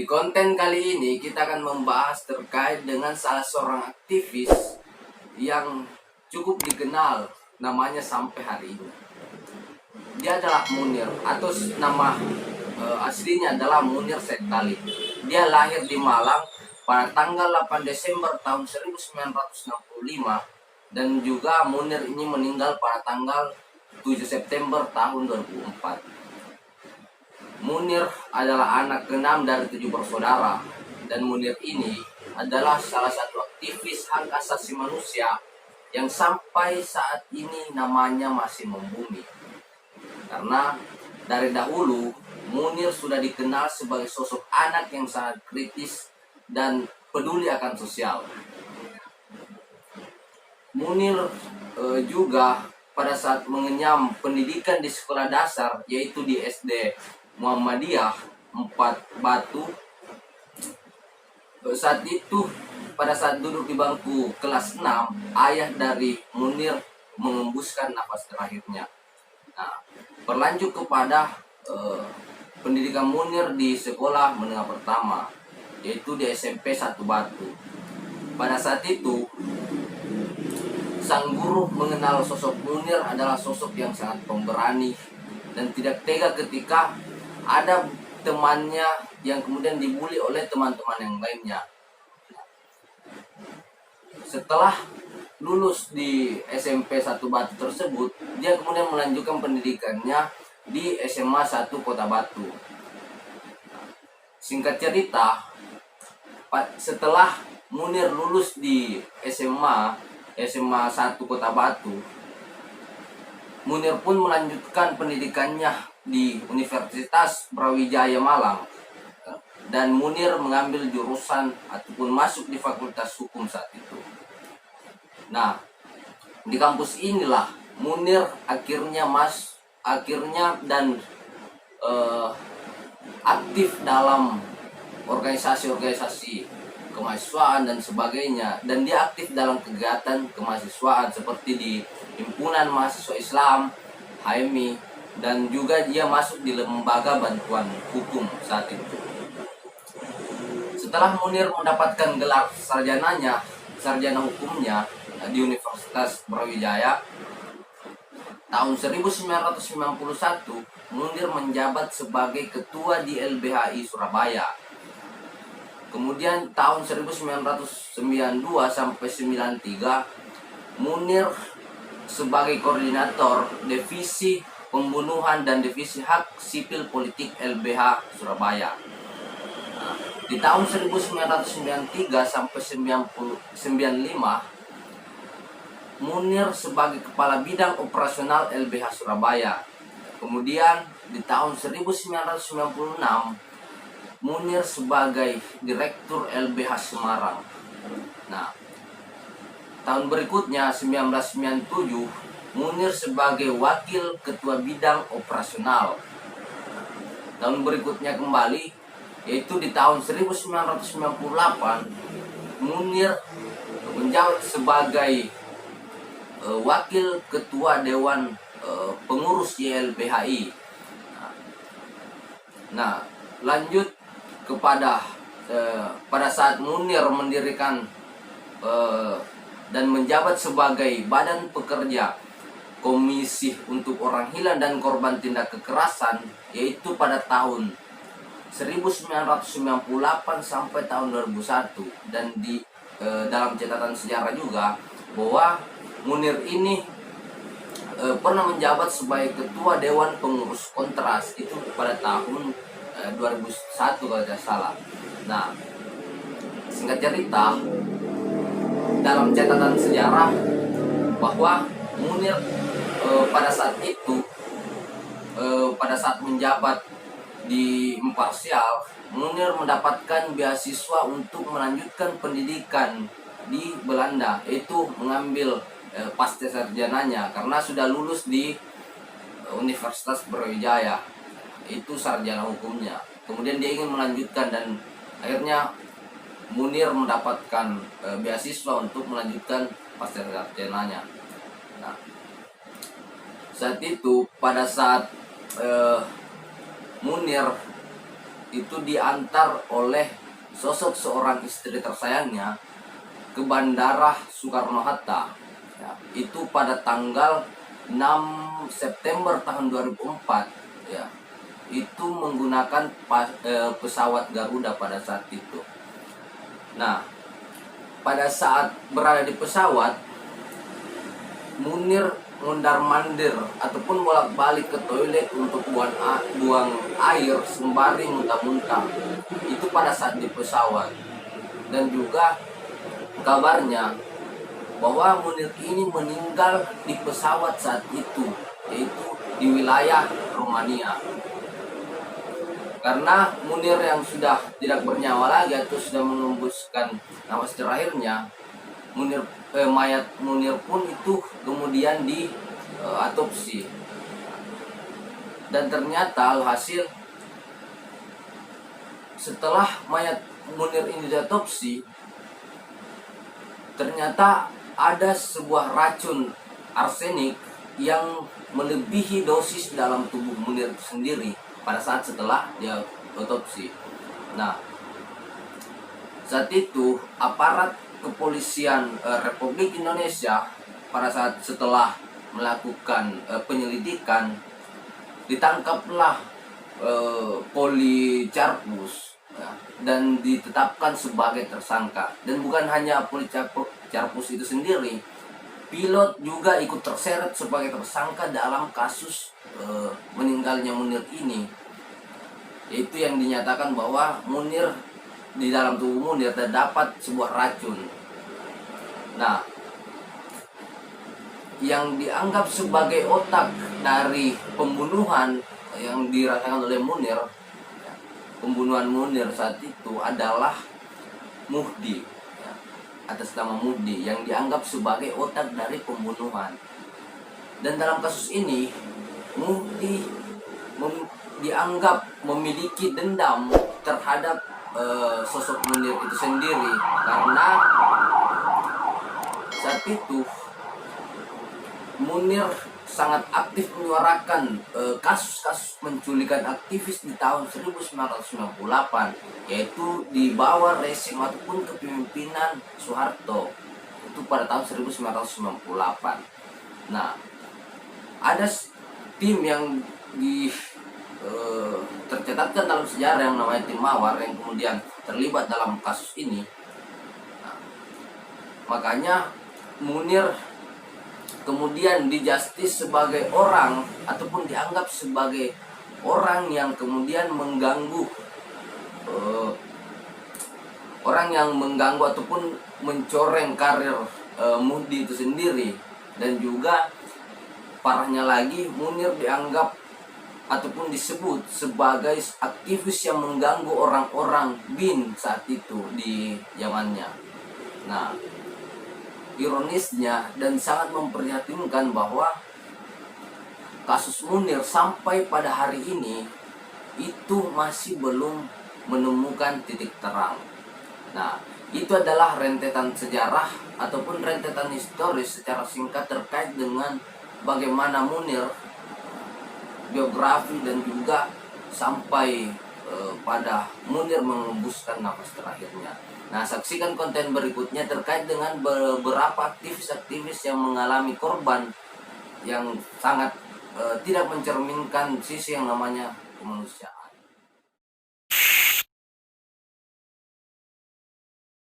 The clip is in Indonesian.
Di konten kali ini kita akan membahas terkait dengan salah seorang aktivis yang cukup dikenal namanya sampai hari ini. Dia adalah Munir atau nama aslinya adalah Munir Said Khalid. Dia lahir di Malang pada tanggal 8 Desember tahun 1965 dan juga Munir ini meninggal pada tanggal 7 September tahun 2004. Munir adalah anak ke-6 dari 7 bersaudara, dan Munir ini adalah salah satu aktivis hak asasi manusia yang sampai saat ini namanya masih membumi. Karena dari dahulu Munir sudah dikenal sebagai sosok anak yang sangat kritis dan peduli akan sosial. Munir juga pada saat mengenyam pendidikan di sekolah dasar, yaitu di SD Muhammadiyah 4 Batu. Saat itu, pada saat duduk di bangku kelas 6, ayah dari Munir mengembuskan nafas terakhirnya. Nah, berlanjut kepada pendidikan Munir di sekolah menengah pertama, yaitu di SMP 1 Batu. Pada saat itu, sang guru mengenal sosok Munir adalah sosok yang sangat pemberani dan tidak tega ketika ada temannya yang kemudian dibully oleh teman-teman yang lainnya. Setelah lulus di SMP 1 Batu tersebut, dia kemudian melanjutkan pendidikannya di SMA 1 Kota Batu. Singkat cerita, setelah Munir lulus di SMA 1 Kota Batu, Munir pun melanjutkan pendidikannya di Universitas Brawijaya Malang, dan Munir mengambil jurusan ataupun masuk di Fakultas Hukum saat itu. Nah, di kampus inilah Munir akhirnya aktif dalam organisasi-organisasi kemahasiswaan dan sebagainya, dan dia aktif dalam kegiatan kemahasiswaan seperti di Himpunan Mahasiswa Islam HMI, dan juga dia masuk di Lembaga Bantuan Hukum saat itu. Setelah Munir mendapatkan gelar sarjana hukumnya di Universitas Brawijaya, tahun 1991 Munir menjabat sebagai ketua di LBHI Surabaya. Kemudian tahun 1992 sampai 93 Munir sebagai koordinator divisi pembunuhan dan divisi hak sipil politik LBH Surabaya. Nah, di tahun 1993 sampai 1995 Munir sebagai kepala bidang operasional LBH Surabaya. Kemudian di tahun 1996 Munir sebagai direktur LBH Semarang. Nah, tahun berikutnya 1997 Munir sebagai wakil ketua bidang operasional. Tahun berikutnya kembali, yaitu di tahun 1998 Munir menjabat sebagai wakil ketua dewan pengurus YLBHI. Nah, lanjut kepada pada saat Munir mendirikan dan menjabat sebagai badan pekerja Komisi untuk Orang Hilang dan Korban Tindak Kekerasan, yaitu pada tahun 1998 sampai tahun 2001. Dan di dalam catatan sejarah juga bahwa Munir ini pernah menjabat sebagai ketua Dewan Pengurus Kontras, itu pada tahun 2001 kalau tidak salah. Nah, singkat cerita, dalam catatan sejarah bahwa Munir pada saat itu, pada saat menjabat di Imparsial, Munir mendapatkan beasiswa untuk melanjutkan pendidikan di Belanda, yaitu mengambil pasca sarjananya karena sudah lulus di Universitas Brawijaya, itu sarjana hukumnya. Kemudian dia ingin melanjutkan, dan akhirnya Munir mendapatkan beasiswa untuk melanjutkan pasca sarjananya. Nah, saat itu pada saat Munir itu diantar oleh sosok seorang istri tersayangnya ke Bandara Soekarno-Hatta. Ya, itu pada tanggal 6 September tahun 2004. Ya, itu menggunakan pesawat Garuda pada saat itu. Nah, pada saat berada di pesawat, Munir mondar-mandir ataupun bolak-balik ke toilet untuk buang air sembari muntah-muntah. Itu pada saat di pesawat. Dan juga kabarnya bahwa Munir ini meninggal di pesawat saat itu, yaitu di wilayah Romania. Karena Munir yang sudah tidak bernyawa lagi atau sudah mengembuskan nafas terakhirnya, mayat Munir pun itu kemudian di autopsi. Dan ternyata alhasil setelah mayat Munir ini diotopsi, ternyata ada sebuah racun arsenik yang melebihi dosis dalam tubuh Munir itu sendiri pada saat setelah dia otopsi. Nah, saat itu aparat kepolisian Republik Indonesia pada saat setelah melakukan penyelidikan, ditangkaplah Policarpus, ya, dan ditetapkan sebagai tersangka. Dan bukan hanya Policarpus itu sendiri, pilot juga ikut terseret sebagai tersangka dalam kasus meninggalnya Munir ini. Itu yang dinyatakan bahwa di dalam tubuh Munir terdapat sebuah racun. Nah, yang dianggap sebagai otak dari pembunuhan yang dirasakan oleh Munir, pembunuhan Munir saat itu adalah Muhdi, ya, atas nama Muhdi, yang dianggap sebagai otak dari pembunuhan. Dan dalam kasus ini Muhdi dianggap memiliki dendam terhadap sosok Munir itu sendiri, karena saat itu Munir sangat aktif menyuarakan kasus-kasus penculikan aktivis di tahun 1998, yaitu di bawah rezim ataupun kepemimpinan Soeharto, itu pada tahun 1998. Nah, ada tim yang tercatatkan dalam sejarah yang namanya tim Mawar yang kemudian terlibat dalam kasus ini. Nah, makanya Munir kemudian dijustis sebagai orang ataupun dianggap sebagai orang yang kemudian mengganggu ataupun mencoreng karir Muhdi itu sendiri. Dan juga parahnya lagi, Munir dianggap ataupun disebut sebagai aktivis yang mengganggu orang-orang BIN saat itu di zamannya. Nah, ironisnya dan sangat memprihatinkan bahwa kasus Munir sampai pada hari ini itu masih belum menemukan titik terang. Nah, itu adalah rentetan sejarah ataupun rentetan historis secara singkat terkait dengan bagaimana Munir, biografi, dan juga sampai pada Munir mengembuskan nafas terakhirnya. Nah, saksikan konten berikutnya terkait dengan beberapa aktivis-aktivis yang mengalami korban yang sangat tidak mencerminkan sisi yang namanya kemanusiaan.